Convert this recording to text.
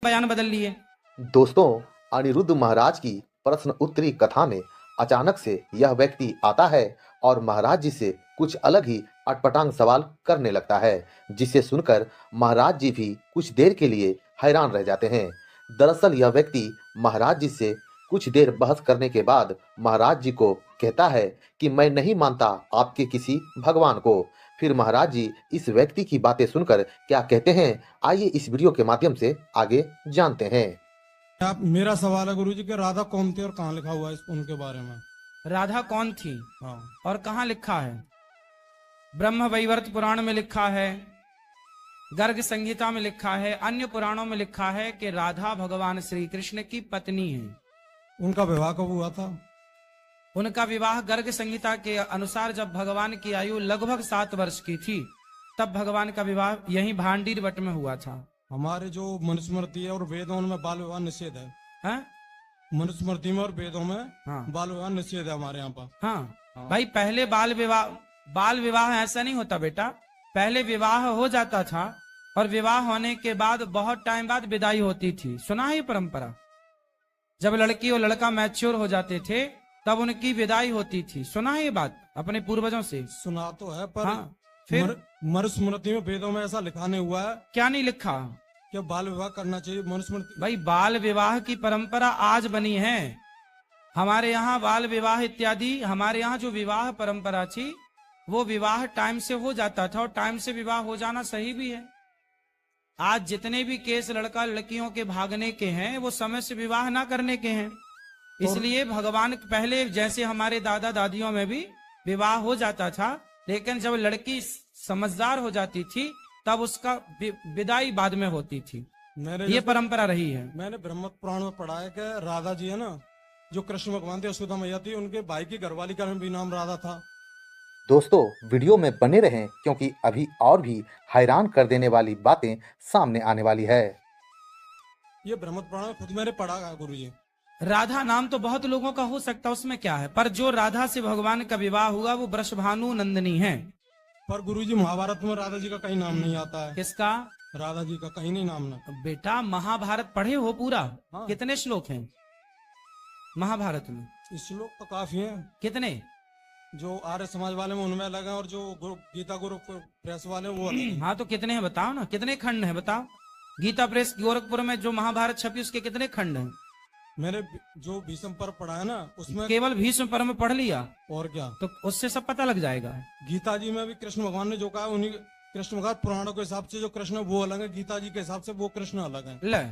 बयान बदल लिए। दोस्तों, अनिरुद्ध महाराज की प्रश्न उत्तरी कथा में अचानक से यह व्यक्ति आता है और महाराज जी से कुछ अलग ही अटपटांग सवाल करने लगता है, जिसे सुनकर महाराज जी भी कुछ देर के लिए हैरान रह जाते हैं। दरअसल यह व्यक्ति महाराज जी से कुछ देर बहस करने के बाद महाराज जी को कहता है कि मैं नहीं मानता आपके किसी भगवान को। फिर महाराज जी इस व्यक्ति की बातें सुनकर क्या कहते हैं, आइए इस वीडियो के माध्यम से आगे जानते हैं। आप मेरा सवाल है गुरुजी कि राधा कौन थी और कहाँ लिखा हुआ है उनके बारे में। राधा कौन थी हाँ, और कहाँ लिखा है? ब्रह्म वैवर्त पुराण में लिखा है, गर्ग संहिता में लिखा है, अन्य पुराणों में लिखा है कि राधा भगवान श्री कृष्ण की पत्नी है। उनका विवाह कब हुआ था? उनका विवाह गर्ग संहिता के अनुसार जब भगवान की आयु लगभग 7 वर्ष की थी, तब भगवान का विवाह यहीं भांडीर वट में हुआ था। हमारे जो मनुस्मृति है और वेदों में बाल विवाह निषेध है। हैं? मनुस्मृति में और वेदों में हाँ बाल विवाह निषेध है हमारे यहाँ पर। हाँ भाई, पहले बाल विवाह ऐसा नहीं होता बेटा। पहले विवाह हो जाता था और विवाह होने के बाद बहुत टाइम बाद विदाई होती थी। सुना है ये परंपरा? जब लड़की और लड़का मैच्योर हो जाते थे तब उनकी विदाई होती थी। सुना है ये बात अपने पूर्वजों से? सुना तो है, पर हाँ, फिर मनुस्मृति में वेदों में ऐसा लिखा नहीं हुआ है क्या नहीं लिखा कि बाल विवाह करना चाहिए। मनुस्मृति भाई, बाल विवाह की परंपरा आज बनी है। हमारे यहाँ बाल विवाह इत्यादि, हमारे यहाँ जो विवाह परंपरा थी वो विवाह टाइम से हो जाता था और टाइम से विवाह हो जाना सही भी है। आज जितने भी केस लड़का लड़कियों के भागने के हैं वो समय से विवाह ना करने के हैं। इसलिए भगवान पहले जैसे हमारे दादा दादियों में भी विवाह हो जाता था, लेकिन जब लड़की समझदार हो जाती थी तब उसका विदाई बाद में होती थी। ये परंपरा रही है। मैंने ब्रह्म पुराण में पढ़ा है कि राधा जी है ना, जो कृष्ण भगवान थे, यशोदा मैया थी, उनके भाई की घरवाली का भी नाम राधा था। दोस्तों, वीडियो में बने रहें क्योंकि अभी और भी हैरान कर देने वाली बातें सामने आने वाली है। ये ब्रह्म पुराण में खुद मैंने पढ़ा है गुरुजी। राधा नाम तो बहुत लोगों का हो सकता है, उसमें क्या है, पर जो राधा से भगवान का विवाह हुआ वो वृषभानु नंदिनी है। पर गुरुजी महाभारत में राधा जी का कहीं नाम नहीं आता है। किसका? राधा जी का कहीं नहीं नाम ना। बेटा महाभारत पढ़े हो पूरा? हाँ। कितने श्लोक हैं महाभारत में? श्लोक तो काफी हैं। कितने? जो आर्य समाज वाले में उनमें अलग है और जो गीता गुरु प्रेस वाले वो अलग है। हाँ तो कितने हैं बताओ ना, कितने खंड हैं बताओ? गीता प्रेस गोरखपुर में जो महाभारत छपी उसके कितने खंड हैं? मैंने जो भीष्म पर्व पढ़ा है ना उसमें केवल भीष्म पर्व में पढ़ लिया और क्या, तो उससे सब पता लग जाएगा। गीता जी में भी कृष्ण भगवान ने जो कहा, उन्हीं कृष्ण भगवान पुराणों के हिसाब से जो कृष्ण वो अलग है, गीता जी के हिसाब से वो कृष्ण अलग है। ले